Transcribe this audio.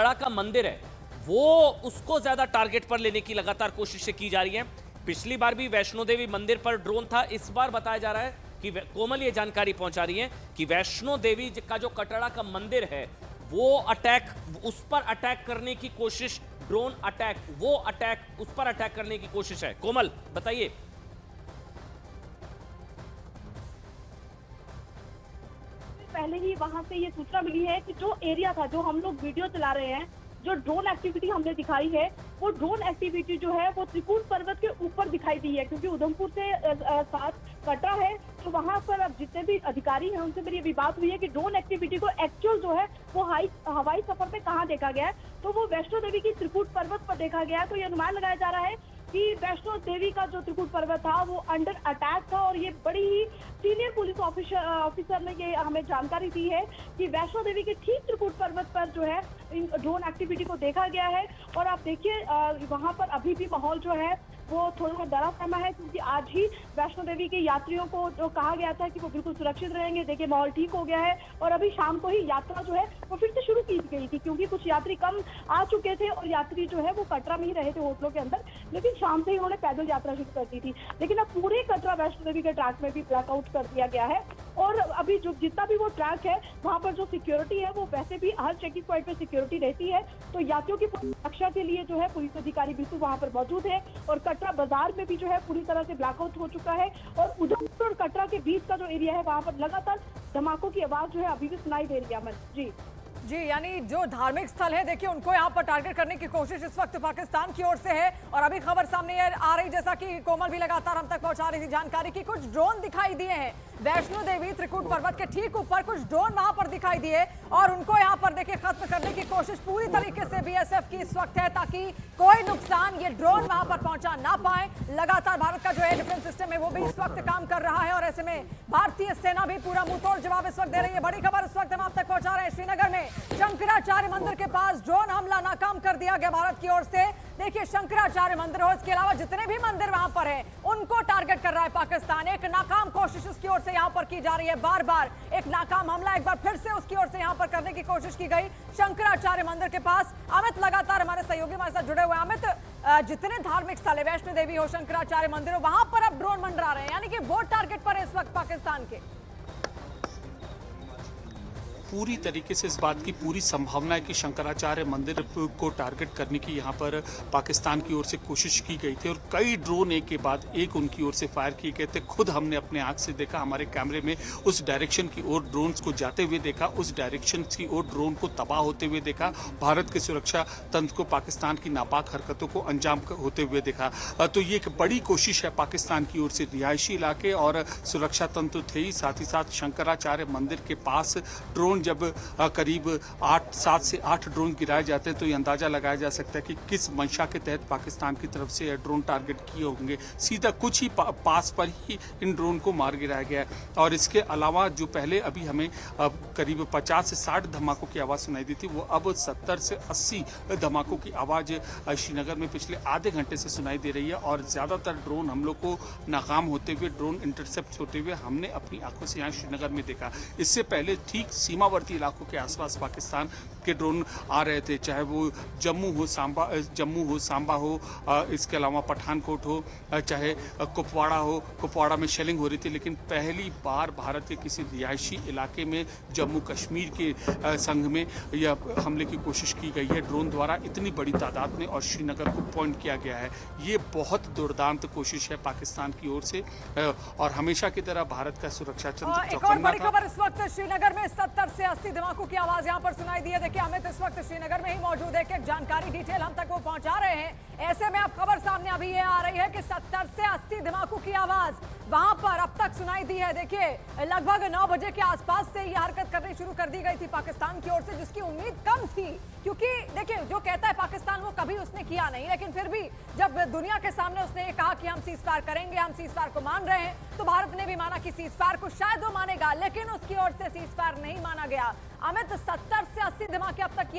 कटरा का मंदिर है वो उसको ज्यादा टारगेट पर लेने की लगातार कोशिशें की जा रही हैं। पिछली बार भी वैष्णो देवी मंदिर पर ड्रोन था, इस बार बताया जा रहा है कि कोमल ये जानकारी पहुंचा रही है कि वैष्णो देवी का जो कटरा का मंदिर है वो अटैक, उस पर अटैक करने की कोशिश, ड्रोन अटैक, वो अटैक, उस पर अटैक करने की कोशिश है। कोमल बताइए। पहले ही वहां से ये सूचना मिली है कि जो एरिया था, जो हम लोग वीडियो चला रहे हैं, जो ड्रोन एक्टिविटी हमने दिखाई है, वो ड्रोन एक्टिविटी जो है वो त्रिकुट पर्वत के ऊपर दिखाई दी है, क्योंकि उधमपुर से साथ कटरा है। तो वहां पर अब जितने भी अधिकारी हैं उनसे मेरी ये भी बात हुई है कि ड्रोन एक्टिविटी को एक्चुअल जो है वो हवाई सफर पे कहाँ देखा गया है, तो वो वैष्णो देवी की त्रिकुट पर्वत पर देखा गया है। तो ये अनुमान लगाया जा रहा है कि वैष्णो देवी का जो त्रिकुट पर्वत था वो अंडर अटैक था। और ये बड़ी ही सीनियर पुलिस ऑफिसर ने ये हमें जानकारी दी है कि वैष्णो देवी के ठीक त्रिकुट पर्वत पर जो है ड्रोन एक्टिविटी को देखा गया है। और आप देखिए वहां पर अभी भी माहौल जो है वो थोड़ा डरा सहमा है, क्योंकि आज ही वैष्णो देवी के यात्रियों को जो कहा गया था कि वो बिल्कुल सुरक्षित रहेंगे, देखिए माहौल ठीक हो गया है। और अभी शाम को ही यात्रा जो है वो फिर से शुरू की गई थी, क्योंकि कुछ यात्री कम आ चुके थे और यात्री जो है वो कटरा में ही रहे थे होटलों के अंदर, लेकिन शाम से ही उन्होंने पैदल यात्रा शुरू कर दी थी। लेकिन अब पूरे कटरा वैष्णो देवी के ट्रैक में भी ब्लैकआउट कर दिया गया है। और अभी जो जितना भी वो ट्रैक है वहां पर जो सिक्योरिटी है वो वैसे भी हर चेकिंग पॉइंट पे सिक्योरिटी रहती है, तो यात्रियों की सुरक्षा के लिए जो है पुलिस अधिकारी बिल्कुल वहां पर मौजूद है। और कटरा बाजार में भी जो है पूरी तरह से ब्लैकआउट हो चुका है। और उधमपुर और कटरा के बीच का जो एरिया है वहां पर लगातार धमाकों की आवाज जो है अभी भी सुनाई दे रही है। अमन जी, यानी जो धार्मिक स्थल है देखिए उनको यहाँ पर टारगेट करने की कोशिश इस वक्त पाकिस्तान की ओर से है। और अभी खबर सामने आ रही, जैसा कि कोमल भी लगातार हम तक पहुंचा रही थी जानकारी की, कुछ ड्रोन दिखाई दिए हैं वैष्णो देवी त्रिकुट पर्वत के ठीक ऊपर, कुछ ड्रोन वहां पर दिखाई दिए और उनको यहाँ पर देखिए खत्म करने की कोशिश पूरी तरीके से बीएसएफ की इस वक्त है, ताकि कोई नुकसान ये ड्रोन वहां पर पहुंचा ना पाए। लगातार भारत का जो एयर डिफेंस सिस्टम है वो भी इस वक्त काम कर रहा है और ऐसे में भारतीय सेना भी पूरा मुंहतोड़ जवाब इस वक्त दे रही है। बड़ी खबर इस वक्त हम आप तक पहुंचा रहे हैं। श्रीनगर में शंकराचार्य मंदिर के पास ड्रोन हमला नाकाम कर दिया गया भारत की ओर से। देखिए शंकराचार्य मंदिर हो, इसके अलावा जितने भी मंदिर वहां पर हैं उनको टारगेट कर रहा है पाकिस्तान। एक नाकाम कोशिश उसकी ओर से यहां पर की जा रही है, बार बार एक नाकाम हमला एक बार फिर से उसकी ओर से यहां पर करने की कोशिश की गई शंकराचार्य मंदिर के पास। अमित लगातार हमारे सहयोगी हमारे साथ जुड़े हुए हैं। अमित, जितने धार्मिक स्थल है, वैष्णो देवी हो, शंकराचार्य मंदिर हो, वहां पर अब ड्रोन मंडरा रहे हैं, यानी कि वो टारगेट पर है इस वक्त पाकिस्तान के। पूरी तरीके से इस बात की पूरी संभावना है कि शंकराचार्य मंदिर को टारगेट करने की यहाँ पर पाकिस्तान की ओर से कोशिश की गई थी और कई ड्रोन एक के बाद एक उनकी ओर से फायर किए गए थे। खुद हमने अपने आंख से देखा, हमारे कैमरे में उस डायरेक्शन की ओर ड्रोन्स को जाते हुए देखा, उस डायरेक्शन की ओर ड्रोन को तबाह होते हुए देखा, भारत के सुरक्षा तंत्र को पाकिस्तान की नापाक हरकतों को अंजाम होते हुए देखा। तो ये एक बड़ी कोशिश है पाकिस्तान की ओर से। रिहायशी इलाके और सुरक्षा तंत्र थे ही, साथ ही साथ शंकराचार्य मंदिर के पास ड्रोन जब करीब 7 से 8 ड्रोन गिराए जाते हैं तो ये अंदाजा लगाया जा सकता है कि किस मंशा के तहत पाकिस्तान की तरफ से ड्रोन टारगेट किए होंगे। सीधा कुछ ही पास पर ही इन ड्रोन को मार गिराया गया है। और इसके अलावा जो पहले अभी हमें करीब 50 से 60 धमाकों की आवाज़ सुनाई दी थी, वो अब 70 से 80 धमाकों की आवाज़ श्रीनगर में पिछले आधे घंटे से सुनाई दे रही है। और ज़्यादातर ड्रोन हमलों को नाकाम होते हुए, ड्रोन इंटरसेप्ट होते हुए हमने अपनी आंखों से यहाँ श्रीनगर में देखा। इससे पहले ठीक सीमावर्ती इलाकों के आसपास पाकिस्तान के ड्रोन आ रहे थे, चाहे वो जम्मू हो, सांबा हो, इसके अलावा पठानकोट हो, चाहे कुपवाड़ा हो। कुपवाड़ा में शेलिंग हो रही थी, लेकिन पहली बार भारत के किसी रिहायशी इलाके में जम्मू कश्मीर के संघ में यह हमले की कोशिश की गई है ड्रोन द्वारा इतनी बड़ी तादाद में और श्रीनगर को पॉइंट किया गया है। ये बहुत दुर्दांत कोशिश है पाकिस्तान की ओर से और हमेशा की तरह भारत का सुरक्षा तंत्र एक और बड़ी खबर इस वक्त श्रीनगर में 70 से 80 धमाकों की आवाज यहां पर सुनाई दी है। देखिए हमें इस वक्त श्रीनगर में ही मौजूद है, एक जानकारी डिटेल हम तक वो पहुंचा रहे हैं। ऐसे में अब खबर सामने अभी ये आ रही है कि 70 से 80 धमाकों की आवाज वहां पर अब तक सुनाई दी है। देखिए लगभग 9 बजे के आसपास से ये हरकत करनी शुरू कर दी गई थी पाकिस्तान की ओर से, जिसकी उम्मीद कम थी, क्योंकि देखिए जो कहता है पाकिस्तान वो कभी उसने किया नहीं, लेकिन फिर भी जब दुनिया के सामने उसने ये कहा कि हम सीज़फायर करेंगे, हम सीज़फायर को मान रहे हैं, तो भारत ने भी माना कि सीज़फायर को शायद वो मानेगा, लेकिन उसकी ओर से सीज़फायर नहीं माना गया। अमित, 70 से 80 धमाके अब तक